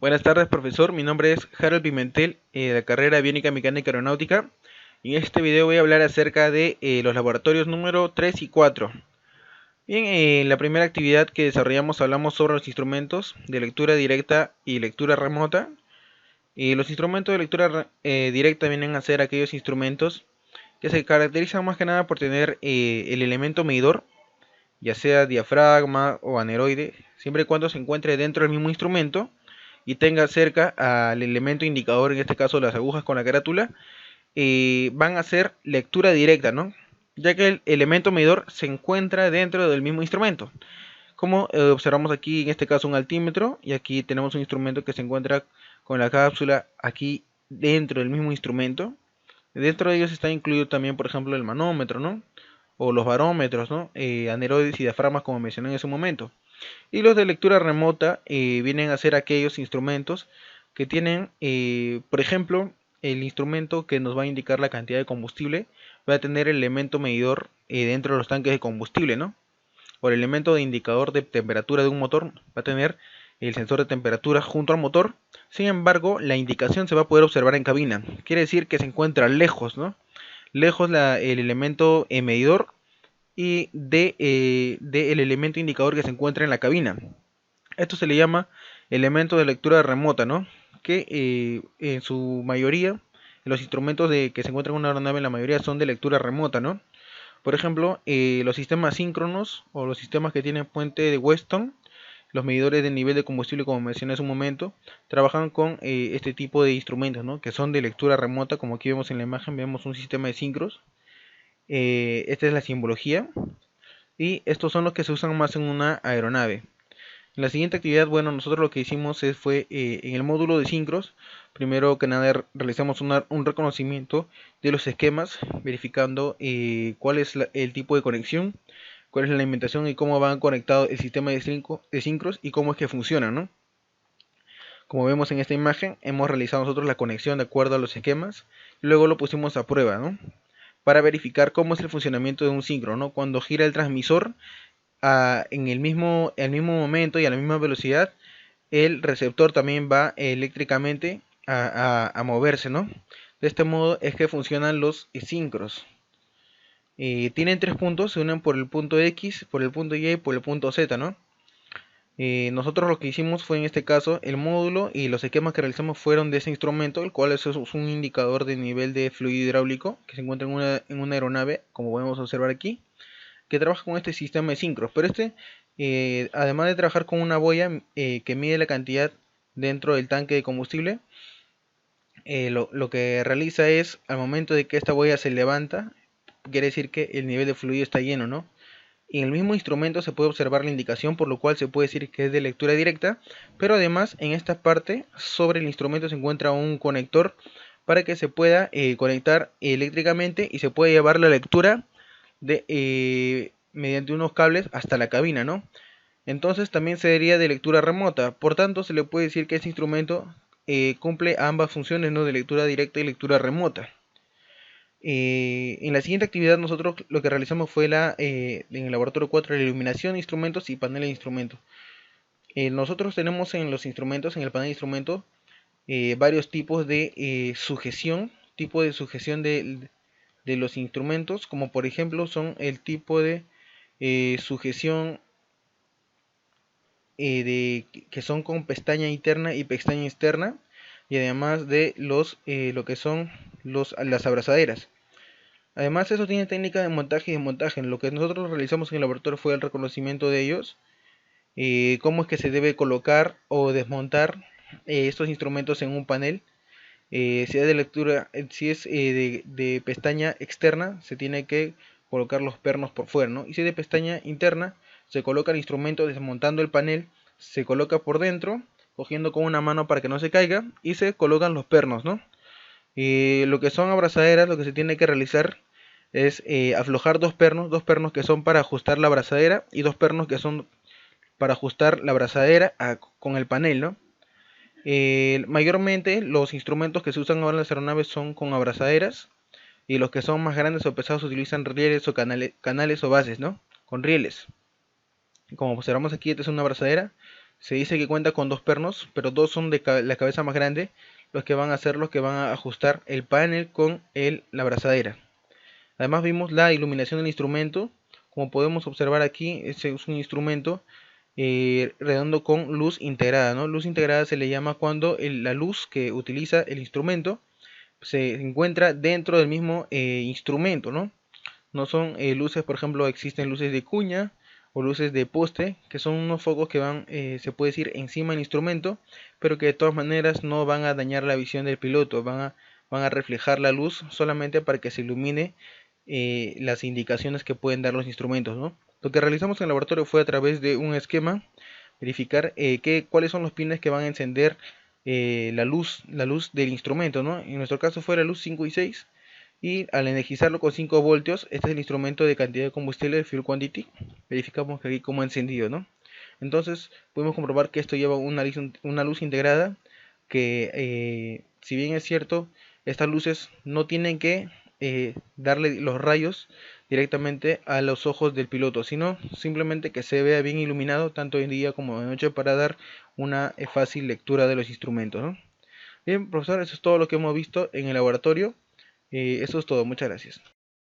Buenas tardes, profesor. Mi nombre es Harold Pimentel, de la carrera Aviónica Mecánica Aeronáutica. Y en este video voy a hablar acerca de los laboratorios número 3 y 4. Bien, en la primera actividad que desarrollamos hablamos sobre los instrumentos de lectura directa y lectura remota. Y los instrumentos de lectura directa vienen a ser aquellos instrumentos que se caracterizan más que nada por tener el elemento medidor, ya sea diafragma o aneroide, siempre y cuando se encuentre dentro del mismo instrumento y tenga cerca al elemento indicador, en este caso las agujas con la carátula, van a hacer lectura directa, ¿no? Ya que el elemento medidor se encuentra dentro del mismo instrumento. Como observamos aquí, en este caso un altímetro, y aquí tenemos un instrumento que se encuentra con la cápsula aquí dentro del mismo instrumento. Dentro de ellos está incluido también, por ejemplo, el manómetro, ¿no? O los barómetros, ¿no? Aneroides y diafragmas, como mencioné en ese momento. Y los de lectura remota vienen a ser aquellos instrumentos que tienen, por ejemplo, el instrumento que nos va a indicar la cantidad de combustible va a tener el elemento medidor dentro de los tanques de combustible, ¿no? O el elemento de indicador de temperatura de un motor va a tener el sensor de temperatura junto al motor. Sin embargo, la indicación se va a poder observar en cabina. Quiere decir que se encuentra lejos, ¿no? Lejos el elemento medidor y de el elemento indicador que se encuentra en la cabina. Esto se le llama elemento de lectura remota, ¿no? Que en su mayoría, los instrumentos que se encuentran en una aeronave, la mayoría son de lectura remota, ¿no? Por ejemplo, los sistemas síncronos o los sistemas que tienen puente de Weston, los medidores de nivel de combustible, como mencioné hace un momento, trabajan con este tipo de instrumentos, ¿no? Que son de lectura remota, como aquí vemos en la imagen, vemos un sistema de sincros. Esta es la simbología y estos son los que se usan más en una aeronave. En la siguiente actividad, bueno, nosotros lo que hicimos fue en el módulo de sincros, primero que nada realizamos un reconocimiento de los esquemas, verificando cuál es el tipo de conexión, cuál es la alimentación y cómo van conectados el sistema de sincros y cómo es que funcionan, ¿no? Como vemos en esta imagen, hemos realizado nosotros la conexión de acuerdo a los esquemas, y luego lo pusimos a prueba, ¿no? Para verificar cómo es el funcionamiento de un sincro, ¿no? Cuando gira el transmisor, en el mismo momento y a la misma velocidad, el receptor también va eléctricamente a moverse, ¿no? De este modo es que funcionan los sincros. Tienen tres puntos, se unen por el punto X, por el punto Y y por el punto Z, ¿no? Nosotros lo que hicimos fue en este caso el módulo y los esquemas que realizamos fueron de ese instrumento, el cual es un indicador de nivel de fluido hidráulico que se encuentra en una aeronave, como podemos observar aquí, que trabaja con este sistema de sincros. Pero además de trabajar con una boya que mide la cantidad dentro del tanque de combustible, lo que realiza es, al momento de que esta boya se levanta, quiere decir que el nivel de fluido está lleno, ¿no? Y en el mismo instrumento se puede observar la indicación, por lo cual se puede decir que es de lectura directa, pero además en esta parte sobre el instrumento se encuentra un conector para que se pueda conectar eléctricamente y se puede llevar la lectura mediante unos cables hasta la cabina, ¿no? Entonces también sería de lectura remota, por tanto se le puede decir que este instrumento cumple ambas funciones, ¿no? De lectura directa y lectura remota. En la siguiente actividad nosotros lo que realizamos fue en el laboratorio 4 la iluminación de instrumentos y paneles de instrumentos. Nosotros tenemos en los instrumentos, en el panel de instrumentos, varios tipos de sujeción de los instrumentos, como por ejemplo son el tipo de sujeción que son con pestaña interna y pestaña externa, y además de lo que son las abrazaderas. Además, eso tiene técnica de montaje y desmontaje. Lo que nosotros realizamos en el laboratorio fue el reconocimiento de ellos, cómo es que se debe colocar o desmontar estos instrumentos en un panel. Si es de lectura, si es de pestaña externa, se tiene que colocar los pernos por fuera, ¿no? Y si es de pestaña interna, se coloca el instrumento desmontando el panel, se coloca por dentro, cogiendo con una mano para que no se caiga, y se colocan los pernos, ¿no? Lo que son abrazaderas, lo que se tiene que realizar es aflojar dos pernos que son para ajustar la abrazadera y dos pernos que son para ajustar la abrazadera con el panel, ¿no? Mayormente los instrumentos que se usan ahora en las aeronaves son con abrazaderas, y los que son más grandes o pesados utilizan rieles o canales o bases, ¿no? Con rieles. Como observamos aquí, esta es una abrazadera, Se dice que cuenta con dos pernos, pero dos son de la cabeza más grande, los que van a ser los que van a ajustar el panel con la abrazadera. Además vimos la iluminación del instrumento. Como podemos observar aquí, este es un instrumento redondo con luz integrada, ¿no? Luz integrada se le llama cuando la luz que utiliza el instrumento se encuentra dentro del mismo instrumento, ¿no? No son luces, por ejemplo, existen luces de cuña o luces de poste, que son unos focos que van, se puede decir, encima del instrumento, pero que de todas maneras no van a dañar la visión del piloto, van a reflejar la luz solamente para que se ilumine las indicaciones que pueden dar los instrumentos, ¿no? Lo que realizamos en el laboratorio fue a través de un esquema verificar cuáles son los pines que van a encender la luz del instrumento, ¿no? En nuestro caso fue la luz 5 y 6, y al energizarlo con 5 voltios, este es el instrumento de cantidad de combustible de Fuel Quantity, verificamos que aquí como ha encendido, ¿no? Entonces podemos comprobar que esto lleva una luz integrada, que si bien es cierto, estas luces no tienen que darle los rayos directamente a los ojos del piloto, sino simplemente que se vea bien iluminado tanto en día como de noche para dar una fácil lectura de los instrumentos, ¿no? Bien, profesor, eso es todo lo que hemos visto en el laboratorio. Eso es todo, muchas gracias.